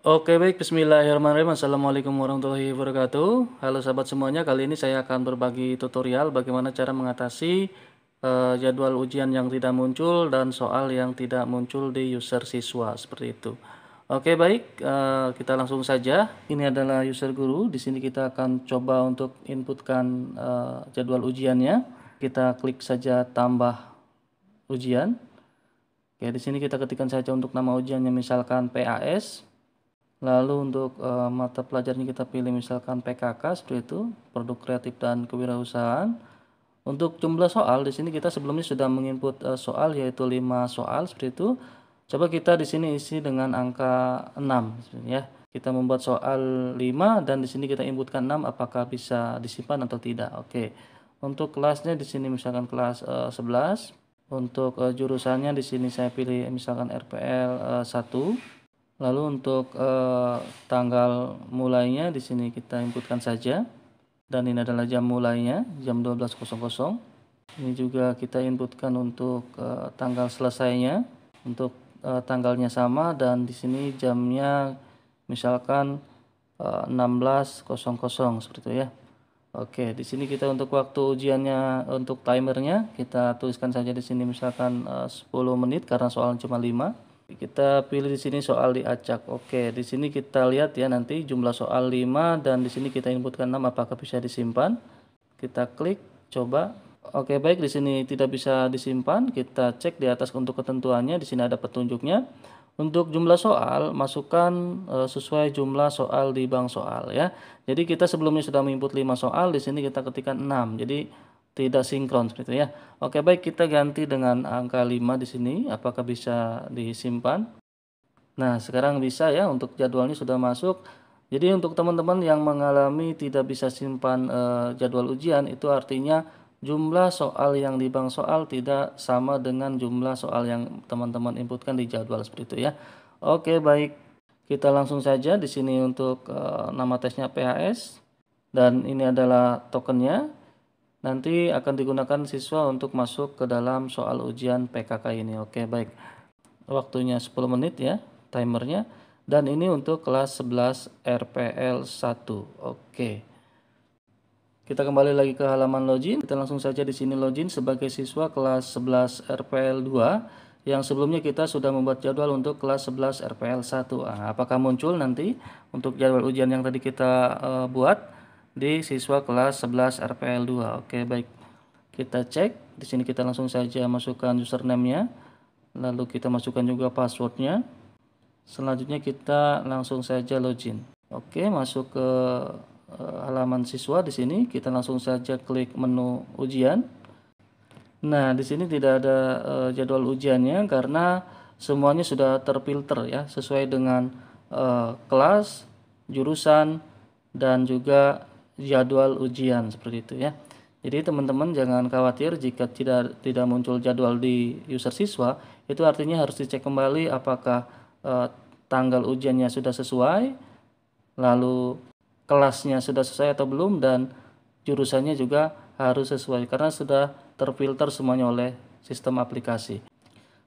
Oke baik, bismillahirrahmanirrahim. Assalamualaikum warahmatullahi wabarakatuh. Halo sahabat semuanya, kali ini saya akan berbagi tutorial bagaimana cara mengatasi jadwal ujian yang tidak muncul dan soal yang tidak muncul di user siswa, seperti itu. Oke baik, kita langsung saja. Ini adalah user guru. Di sini kita akan coba untuk inputkan jadwal ujiannya. Kita klik saja tambah ujian. Oke, di sini kita ketikkan saja untuk nama ujiannya misalkan PAS. Lalu untuk mata pelajarannya kita pilih misalkan PKK, seperti itu, produk kreatif dan kewirausahaan. Untuk jumlah soal di sini kita sebelumnya sudah menginput soal yaitu 5 soal seperti itu. Coba kita di sini isi dengan angka 6 ya. Kita membuat soal 5 dan di sini kita inputkan 6 apakah bisa disimpan atau tidak. Oke. Untuk kelasnya di sini misalkan kelas 11. Untuk jurusannya di sini saya pilih misalkan RPL 1. Lalu untuk tanggal mulainya di sini kita inputkan saja, dan ini adalah jam mulainya jam 12.00. Ini juga kita inputkan untuk tanggal selesainya, untuk tanggalnya sama, dan di sini jamnya misalkan 16.00 seperti itu ya. Oke, di sini kita untuk waktu ujiannya, untuk timernya kita tuliskan saja di sini misalkan 10 menit karena soalnya cuma 5. Kita pilih di sini soal diacak. Oke, di sini kita lihat ya nanti jumlah soal 5 dan di sini kita inputkan 6 apakah bisa disimpan. Kita klik coba. Oke, baik, di sini tidak bisa disimpan. Kita cek di atas untuk ketentuannya, di sini ada petunjuknya. Untuk jumlah soal masukkan sesuai jumlah soal di bank soal ya. Jadi kita sebelumnya sudah menginput 5 soal, di sini kita ketikkan 6. Jadi tidak sinkron seperti itu ya. Oke baik, kita ganti dengan angka 5 di sini, apakah bisa disimpan? Nah, sekarang bisa ya, untuk jadwalnya sudah masuk. Jadi untuk teman-teman yang mengalami tidak bisa simpan jadwal ujian, itu artinya jumlah soal yang di bank soal tidak sama dengan jumlah soal yang teman-teman inputkan di jadwal, seperti itu ya. Oke baik, kita langsung saja di sini untuk nama tesnya PHS dan ini adalah tokennya. Nanti akan digunakan siswa untuk masuk ke dalam soal ujian PKK ini. Oke, baik. Waktunya 10 menit ya, timernya. Dan ini untuk kelas 11 RPL 1. Oke. Kita kembali lagi ke halaman login. Kita langsung saja di sini login sebagai siswa kelas 11 RPL 2 yang sebelumnya kita sudah membuat jadwal untuk kelas 11 RPL 1. Nah, apakah muncul nanti untuk jadwal ujian yang tadi kita buat di siswa kelas 11 RPL 2. Oke, baik. Kita cek. Di sini kita langsung saja masukkan username-nya. Lalu kita masukkan juga password-nya. Selanjutnya kita langsung saja login. Oke, masuk ke halaman siswa di sini. Kita langsung saja klik menu ujian. Nah, di sini tidak ada jadwal ujiannya karena semuanya sudah terfilter ya, sesuai dengan kelas, jurusan, dan juga jadwal ujian seperti itu ya. Jadi teman-teman jangan khawatir jika tidak muncul jadwal di user siswa, itu artinya harus dicek kembali apakah tanggal ujiannya sudah sesuai, lalu kelasnya sudah sesuai atau belum, dan jurusannya juga harus sesuai karena sudah terfilter semuanya oleh sistem aplikasi.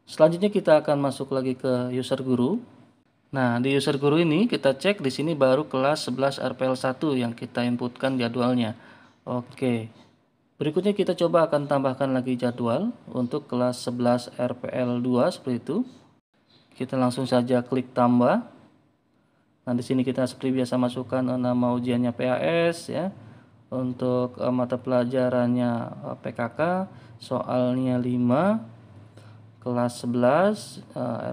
Selanjutnya kita akan masuk lagi ke user guru. Nah, di user guru ini kita cek di sini baru kelas 11 RPL 1 yang kita inputkan jadwalnya. Oke. Berikutnya kita coba akan tambahkan lagi jadwal untuk kelas 11 RPL 2 seperti itu. Kita langsung saja klik tambah. Nah, di sini kita seperti biasa masukkan nama ujiannya PAS ya. Untuk mata pelajarannya PKK, soalnya 5, kelas 11,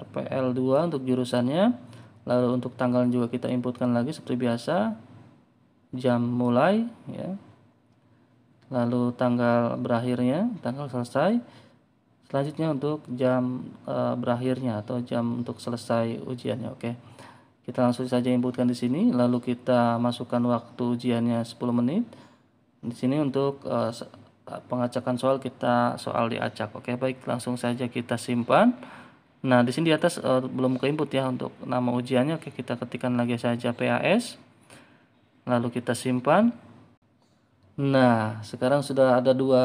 RPL 2 untuk jurusannya. Lalu untuk tanggal juga kita inputkan lagi seperti biasa, jam mulai ya. Lalu tanggal berakhirnya, tanggal selesai. Selanjutnya untuk jam berakhirnya atau jam untuk selesai ujiannya. Oke. Kita langsung saja inputkan di sini, lalu kita masukkan waktu ujiannya 10 menit. Di sini untuk pengacakan soal kita soal diacak. Oke, baik, langsung saja kita simpan. Nah, di sini di atas belum ke input ya untuk nama ujiannya. Oke, kita ketikkan lagi saja PAS. Lalu kita simpan. Nah, sekarang sudah ada dua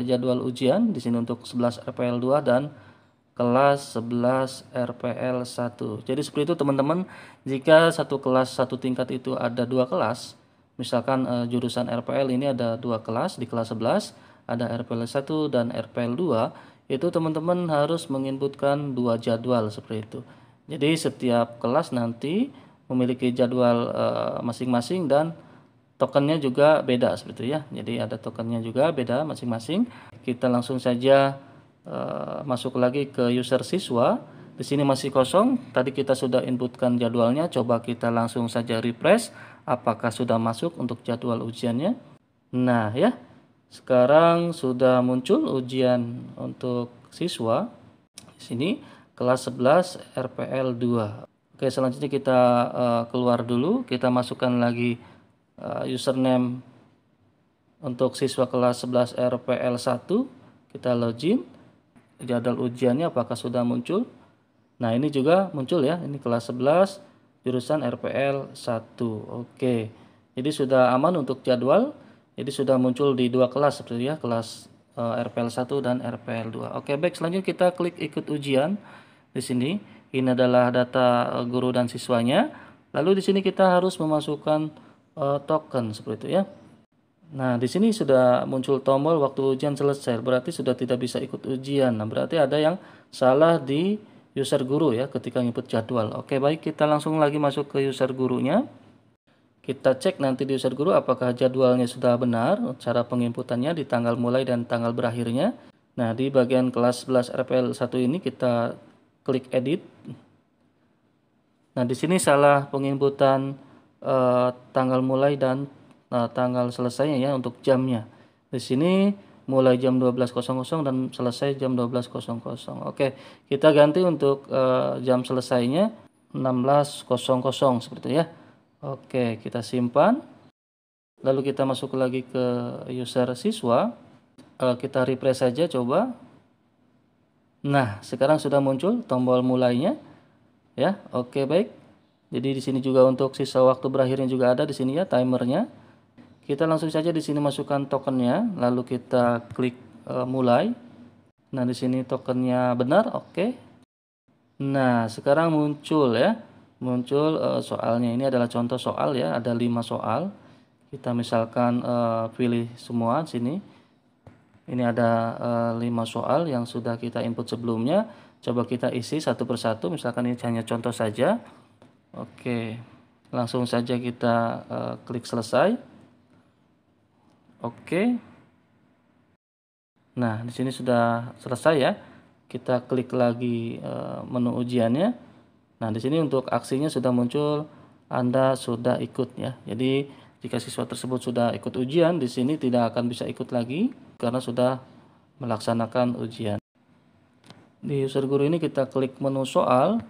jadwal ujian di sini untuk 11 RPL 2 dan kelas 11 RPL 1. Jadi seperti itu teman-teman, jika satu kelas satu tingkat itu ada dua kelas, misalkan jurusan RPL ini ada dua kelas, di kelas 11 ada RPL 1 dan RPL 2, itu teman-teman harus menginputkan dua jadwal seperti itu. Jadi setiap kelas nanti memiliki jadwal masing-masing dan tokennya juga beda seperti itu ya. Jadi ada tokennya juga beda masing-masing. Kita langsung saja masuk lagi ke user siswa. Di sini masih kosong. Tadi kita sudah inputkan jadwalnya. Coba kita langsung saja refresh. Apakah sudah masuk untuk jadwal ujiannya? Nah ya, sekarang sudah muncul ujian untuk siswa. Di sini kelas 11 RPL 2. Oke, selanjutnya kita keluar dulu. Kita masukkan lagi username untuk siswa kelas 11 RPL 1. Kita login. Jadwal ujiannya apakah sudah muncul? Nah, ini juga muncul ya. Ini kelas 11 jurusan RPL 1. Oke. Jadi sudah aman untuk jadwal. Jadi sudah muncul di dua kelas seperti ya, kelas RPL 1 dan RPL 2. Oke, baik, selanjutnya kita klik ikut ujian. Di sini ini adalah data guru dan siswanya. Lalu di sini kita harus memasukkan token seperti itu ya. Nah, di sini sudah muncul tombol waktu ujian selesai, berarti sudah tidak bisa ikut ujian. Nah, berarti ada yang salah di user guru ya ketika input jadwal. Oke, baik, kita langsung lagi masuk ke user gurunya. Kita cek nanti di user guru apakah jadwalnya sudah benar, cara penginputannya di tanggal mulai dan tanggal berakhirnya. Nah, di bagian kelas 11 RPL 1 ini kita klik edit. Nah, di sini salah penginputan tanggal mulai dan tanggal selesainya ya untuk jamnya. Di sini mulai jam 12.00 dan selesai jam 12.00. Oke, kita ganti untuk jam selesainya 16.00 seperti itu ya. Oke, kita simpan. Lalu kita masuk lagi ke user siswa. Kita refresh saja coba. Nah, sekarang sudah muncul tombol mulainya. Ya, oke, baik. Jadi di sini juga untuk sisa waktu berakhirnya juga ada di sini ya timernya. Kita langsung saja di sini masukkan tokennya, lalu kita klik mulai. Nah, di sini tokennya benar, oke. Nah, sekarang muncul ya. Muncul soalnya. Ini adalah contoh soal ya, ada 5 soal. Kita misalkan pilih semua di sini. Ini ada 5 soal yang sudah kita input sebelumnya. Coba kita isi satu persatu, misalkan ini hanya contoh saja. Oke, langsung saja kita klik selesai. Oke. Nah, di sini sudah selesai ya. Kita klik lagi menu ujiannya. Nah, di sini untuk aksinya sudah muncul, Anda sudah ikut ya. Jadi, jika siswa tersebut sudah ikut ujian, di sini tidak akan bisa ikut lagi karena sudah melaksanakan ujian. Di user guru ini kita klik menu soal.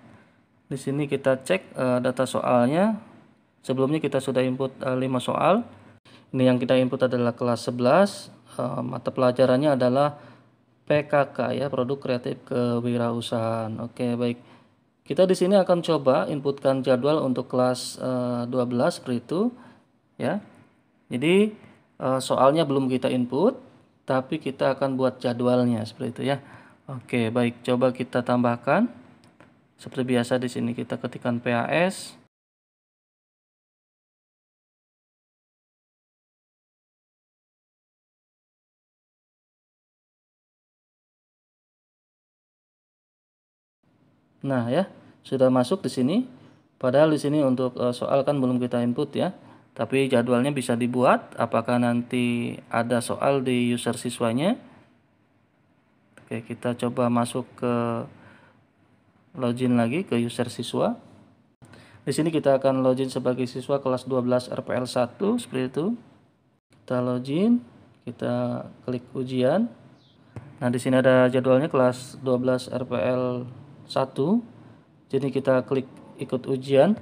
Di sini kita cek data soalnya. Sebelumnya kita sudah input 5 soal. Ini yang kita input adalah kelas 11. Mata pelajarannya adalah PKK ya, produk kreatif kewirausahaan. Oke, baik. Kita di sini akan coba inputkan jadwal untuk kelas 12 seperti itu ya. Jadi soalnya belum kita input, tapi kita akan buat jadwalnya seperti itu ya. Oke, baik. Coba kita tambahkan. Seperti biasa di sini kita ketikkan PAS. Nah ya, sudah masuk di sini. Padahal di sini untuk soal kan belum kita input ya. Tapi jadwalnya bisa dibuat. Apakah nanti ada soal di user siswanya? Oke, kita coba masuk ke login lagi ke user siswa. Di sini kita akan login sebagai siswa kelas 12 RPL 1 seperti itu. Kita login, kita klik ujian. Nah, di sini ada jadwalnya kelas 12 RPL 1. Jadi kita klik ikut ujian.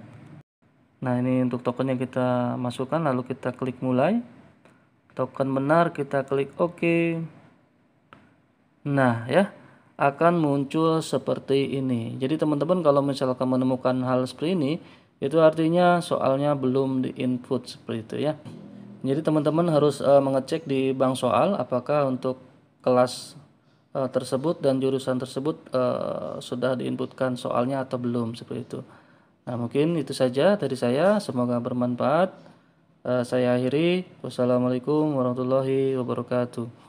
Nah, ini untuk tokennya kita masukkan, lalu kita klik mulai. Token benar, kita klik OK. Nah, ya, akan muncul seperti ini. Jadi teman-teman kalau misalkan menemukan hal seperti ini, itu artinya soalnya belum di-input seperti itu ya. Jadi teman-teman harus mengecek di bank soal apakah untuk kelas tersebut dan jurusan tersebut sudah diinputkan soalnya atau belum, seperti itu. Nah, mungkin itu saja dari saya, semoga bermanfaat. Saya akhiri. Wassalamualaikum warahmatullahi wabarakatuh.